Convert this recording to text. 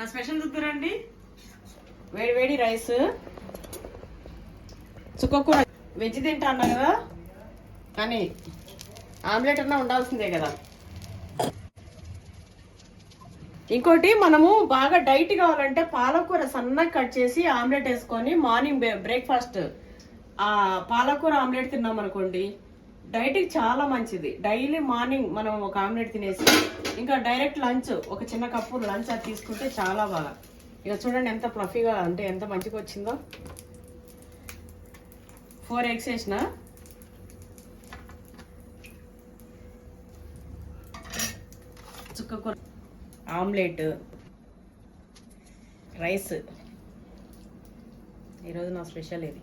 నా స్పెషల్ చూద్దురండి. వేడి వేడి రైస్, చుక్కకూర. వెజ్ తింటా అన్నా కదా, కానీ ఆమ్లెట్ అన్నా ఉండాల్సిందే కదా. ఇంకోటి, మనము బాగా డైట్ కావాలంటే పాలకూర సన్నగా కట్ చేసి ఆమ్లెట్ వేసుకొని మార్నింగ్ బ్రేక్ఫాస్ట్ ఆ పాలకూర ఆమ్లెట్ తిన్నాం అనుకోండి, డైట్కి చాలా మంచిది. డైలీ మార్నింగ్ మనం ఒక ఆమ్లెట్ తినేసి ఇంకా డైరెక్ట్ లంచ్ ఒక చిన్న కప్పు లంచ్ అది తీసుకుంటే చాలా బాగా. ఇక చూడండి ఎంత ఫ్లఫీగా, అంటే ఎంత మంచిగా వచ్చిందో. 4 eggs వేసిన, చుక్కకూర ఆమ్లెట్, రైస్. ఈరోజు నా స్పెషల్ ఇది.